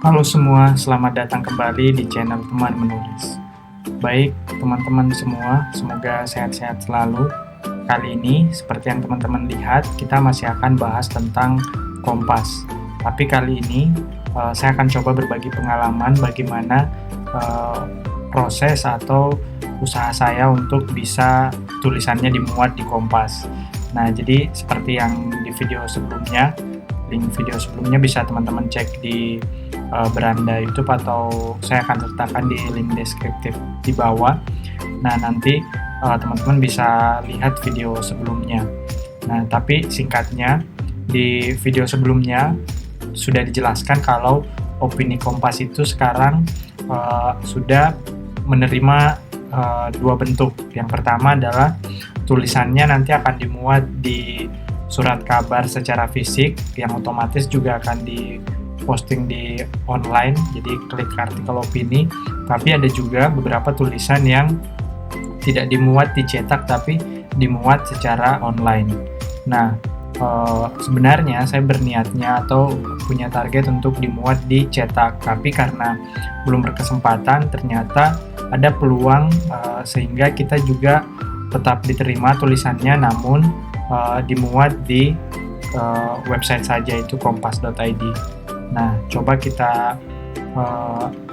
Halo semua, selamat datang kembali di channel Teman Menulis. Baik, teman-teman semua, semoga sehat-sehat selalu. Kali ini, seperti yang teman-teman lihat, kita masih akan bahas tentang Kompas. Tapi kali ini, saya akan coba berbagi pengalaman bagaimana proses atau usaha saya untuk bisa tulisannya dimuat di Kompas. Nah, jadi seperti yang di video sebelumnya, link video sebelumnya bisa teman-teman cek di beranda YouTube atau saya akan sertakan di link deskriptif di bawah. Nah, nanti teman-teman bisa lihat video sebelumnya. Nah, tapi singkatnya di video sebelumnya sudah dijelaskan kalau opini Kompas itu sekarang sudah menerima dua bentuk. Yang pertama adalah tulisannya nanti akan dimuat di surat kabar secara fisik yang otomatis juga akan diposting di online, jadi klik artikel opini. Tapi ada juga beberapa tulisan yang tidak dimuat dicetak tapi dimuat secara online. Nah, sebenarnya saya berniatnya atau punya target untuk dimuat dicetak, tapi karena belum berkesempatan, ternyata ada peluang sehingga kita juga tetap diterima tulisannya, namun dimuat di website saja, itu kompas.id. Nah, coba kita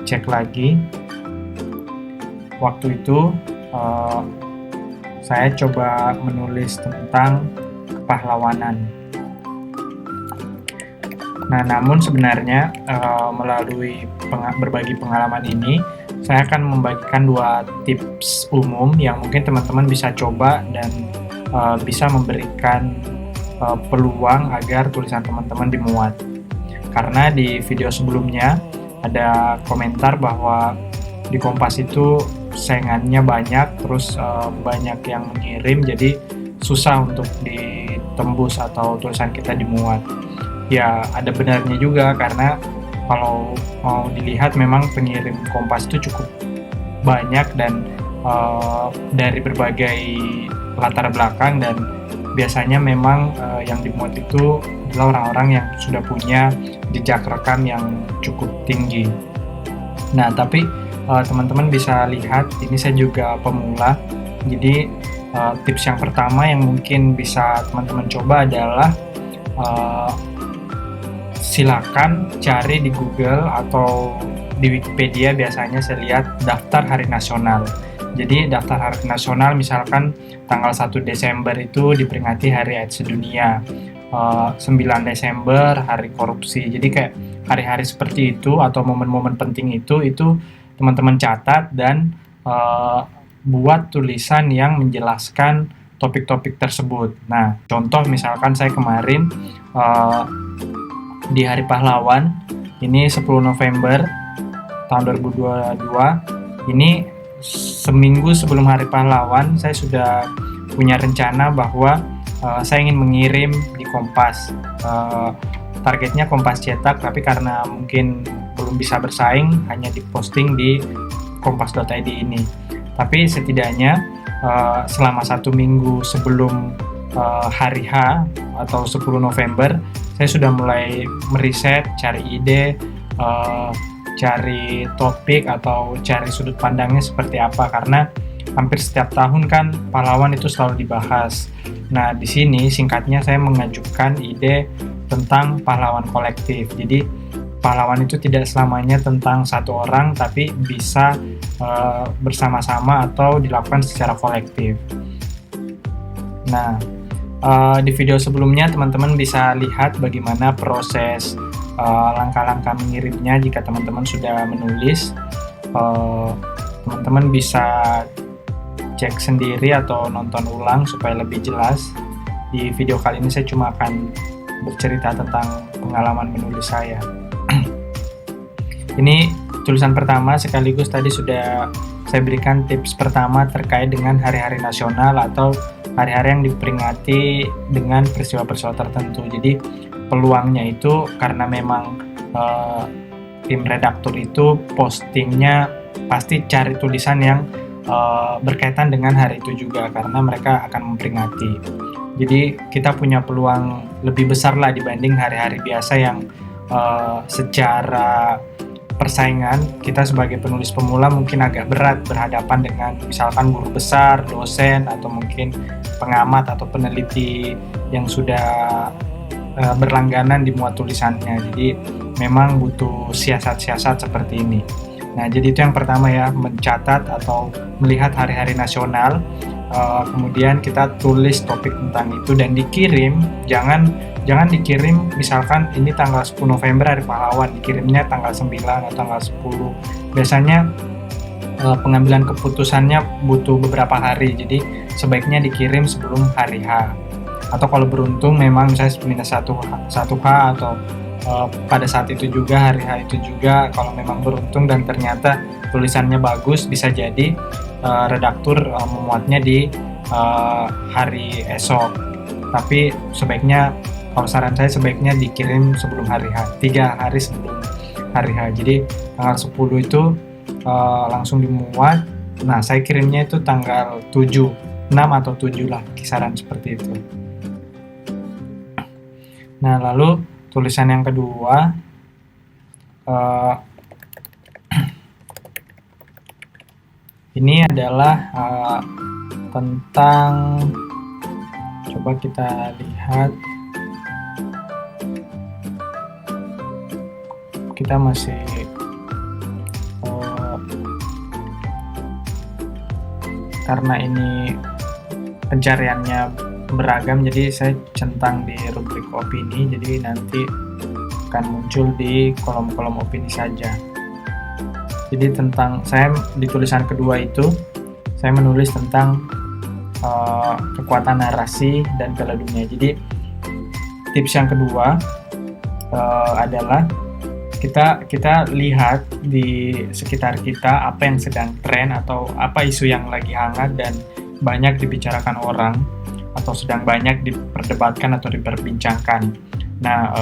cek lagi. Waktu itu saya coba menulis tentang kepahlawanan. Nah, namun sebenarnya melalui berbagi pengalaman ini, saya akan membagikan dua tips umum yang mungkin teman-teman bisa coba dan bisa memberikan peluang agar tulisan teman-teman dimuat. Karena di video sebelumnya ada komentar bahwa di Kompas itu saingannya banyak, terus banyak yang mengirim, jadi susah untuk ditembus atau tulisan kita dimuat. Ya, ada benarnya juga, karena kalau mau dilihat memang pengirim Kompas itu cukup banyak dan dari berbagai latar belakang, dan biasanya memang yang dimuat itu adalah orang-orang yang sudah punya jejak rekam yang cukup tinggi. Nah, tapi teman-teman bisa lihat, ini saya juga pemula, jadi tips yang pertama yang mungkin bisa teman-teman coba adalah silakan cari di Google atau di Wikipedia. Biasanya saya lihat daftar hari nasional. Jadi daftar hari nasional, misalkan tanggal 1 Desember itu diperingati Hari AIDS Sedunia, 9 Desember Hari Korupsi. Jadi kayak hari-hari seperti itu atau momen-momen penting itu teman-teman catat dan buat tulisan yang menjelaskan topik-topik tersebut. Nah, contoh misalkan saya kemarin di Hari Pahlawan, ini 10 November tahun 2022, ini seminggu sebelum Hari Pahlawan saya sudah punya rencana bahwa saya ingin mengirim di Kompas. Targetnya Kompas cetak, tapi karena mungkin belum bisa bersaing, hanya diposting di kompas.id ini. Tapi setidaknya selama 1 minggu sebelum hari H atau 10 November, saya sudah mulai meriset, cari ide, cari topik atau cari sudut pandangnya seperti apa, karena hampir setiap tahun kan pahlawan itu selalu dibahas. Nah, di sini singkatnya saya mengajukan ide tentang pahlawan kolektif. Jadi pahlawan itu tidak selamanya tentang satu orang, tapi bisa bersama-sama atau dilakukan secara kolektif. Nah, di video sebelumnya teman-teman bisa lihat bagaimana proses langkah-langkah mengirimnya. Jika teman-teman sudah menulis, teman-teman bisa cek sendiri atau nonton ulang supaya lebih jelas. Di video kali ini saya cuma akan bercerita tentang pengalaman menulis saya. Ini tulisan pertama, sekaligus tadi sudah saya berikan tips pertama terkait dengan hari-hari nasional atau hari-hari yang diperingati dengan peristiwa-peristiwa tertentu. Jadi peluangnya itu karena memang tim redaktur itu postingnya pasti cari tulisan yang berkaitan dengan hari itu juga, karena mereka akan memperingati. Jadi kita punya peluang lebih besar lah dibanding hari-hari biasa yang secara persaingan kita sebagai penulis pemula mungkin agak berat berhadapan dengan misalkan guru besar, dosen, atau mungkin pengamat atau peneliti yang sudah berlangganan dimuat tulisannya. Jadi memang butuh siasat-siasat seperti ini. Nah, jadi itu yang pertama ya, mencatat atau melihat hari-hari nasional, kemudian kita tulis topik tentang itu dan dikirim. Jangan dikirim misalkan ini tanggal 10 November Hari Pahlawan, dikirimnya tanggal 9 atau tanggal 10. Biasanya pengambilan keputusannya butuh beberapa hari, jadi sebaiknya dikirim sebelum hari H. Atau kalau beruntung memang misalnya minus 1H atau pada saat itu juga, hari H itu juga, kalau memang beruntung dan ternyata tulisannya bagus, bisa jadi redaktur memuatnya di hari esok. Tapi sebaiknya, kalau saran saya sebaiknya dikirim sebelum hari H, 3 hari sebelum hari H. Jadi tanggal 10 itu langsung dimuat. Nah, saya kirimnya itu tanggal 7, 6 atau 7 lah, kisaran seperti itu. Nah, lalu tulisan yang kedua, ini adalah tentang, coba kita lihat, kita masih karena ini pencariannya beragam, jadi saya centang di rubrik opini, jadi nanti akan muncul di kolom-kolom opini saja. Jadi tentang, saya di tulisan kedua itu saya menulis tentang kekuatan narasi dan piala dunia. Jadi tips yang kedua adalah kita lihat di sekitar kita apa yang sedang tren atau apa isu yang lagi hangat dan banyak dibicarakan orang atau sedang banyak diperdebatkan atau diperbincangkan. Nah,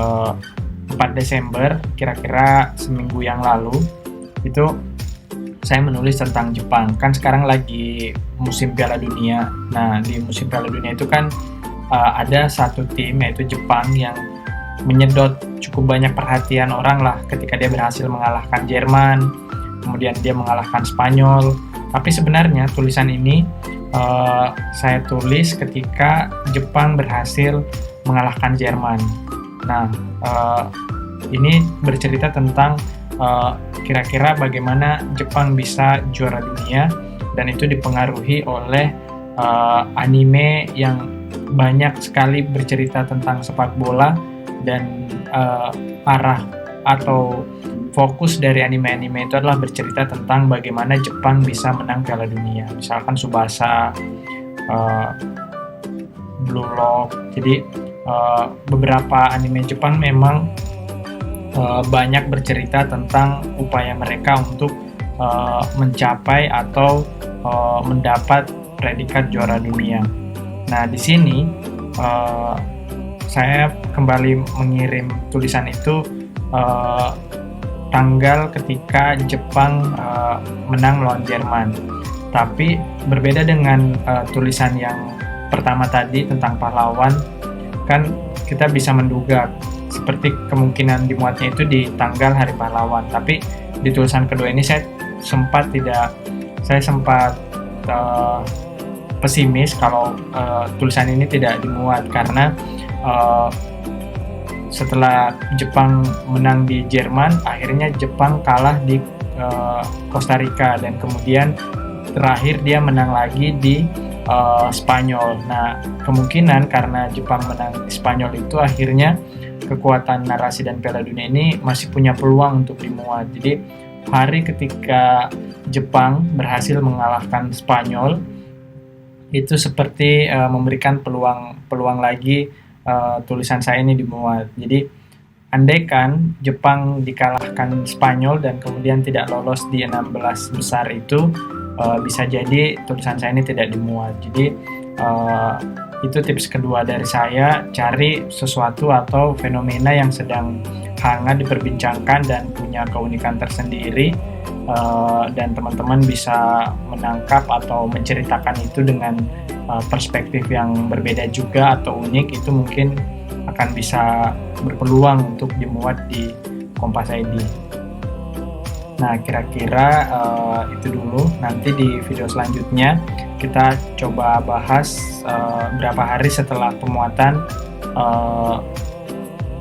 4 Desember, kira-kira seminggu yang lalu, itu saya menulis tentang Jepang. Kan sekarang lagi musim Piala Dunia. Nah, di musim Piala Dunia itu kan ada satu tim, yaitu Jepang, yang menyedot cukup banyak perhatian orang lah ketika dia berhasil mengalahkan Jerman, kemudian dia mengalahkan Spanyol. Tapi sebenarnya tulisan ini saya tulis ketika Jepang berhasil mengalahkan Jerman. Nah, ini bercerita tentang kira-kira bagaimana Jepang bisa juara dunia, dan itu dipengaruhi oleh anime yang banyak sekali bercerita tentang sepak bola, dan arah atau fokus dari anime-anime itu adalah bercerita tentang bagaimana Jepang bisa menang Piala Dunia. Misalkan Tsubasa, Blue Lock. Jadi beberapa anime Jepang memang banyak bercerita tentang upaya mereka untuk mencapai atau mendapat predikat juara dunia. Nah, di sini saya kembali mengirim tulisan itu tanggal ketika Jepang menang melawan Jerman. Tapi berbeda dengan tulisan yang pertama tadi tentang pahlawan, kan kita bisa menduga seperti kemungkinan dimuatnya itu di tanggal Hari Pahlawan. Tapi di tulisan kedua ini saya sempat pesimis kalau tulisan ini tidak dimuat, karena setelah Jepang menang di Jerman, akhirnya Jepang kalah di Costa Rica, dan kemudian terakhir dia menang lagi di Spanyol. Nah, kemungkinan karena Jepang menang di Spanyol itu, akhirnya kekuatan narasi dan Piala Dunia ini masih punya peluang untuk dimuat. Jadi hari ketika Jepang berhasil mengalahkan Spanyol, itu seperti memberikan peluang lagi tulisan saya ini dimuat. Jadi andaikan Jepang dikalahkan Spanyol dan kemudian tidak lolos di 16 besar itu, bisa jadi tulisan saya ini tidak dimuat. Jadi Itu tips kedua dari saya, cari sesuatu atau fenomena yang sedang hangat diperbincangkan dan punya keunikan tersendiri, dan teman-teman bisa menangkap atau menceritakan itu dengan perspektif yang berbeda juga atau unik. Itu mungkin akan bisa berpeluang untuk dimuat di Kompas ID. Nah, kira-kira itu dulu. Nanti di video selanjutnya kita coba bahas berapa hari setelah pemuatan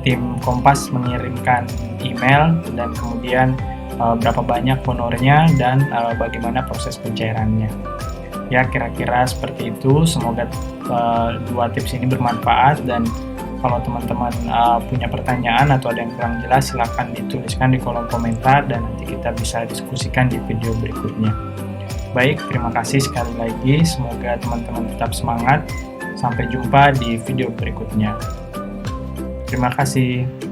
tim Kompas mengirimkan email, dan kemudian berapa banyak honornya dan bagaimana proses pencairannya. Ya, kira-kira seperti itu. Semoga dua tips ini bermanfaat, dan kalau teman-teman punya pertanyaan atau ada yang kurang jelas, silahkan dituliskan di kolom komentar dan nanti kita bisa diskusikan di video berikutnya. Baik, terima kasih sekali lagi. Semoga teman-teman tetap semangat. Sampai jumpa di video berikutnya. Terima kasih.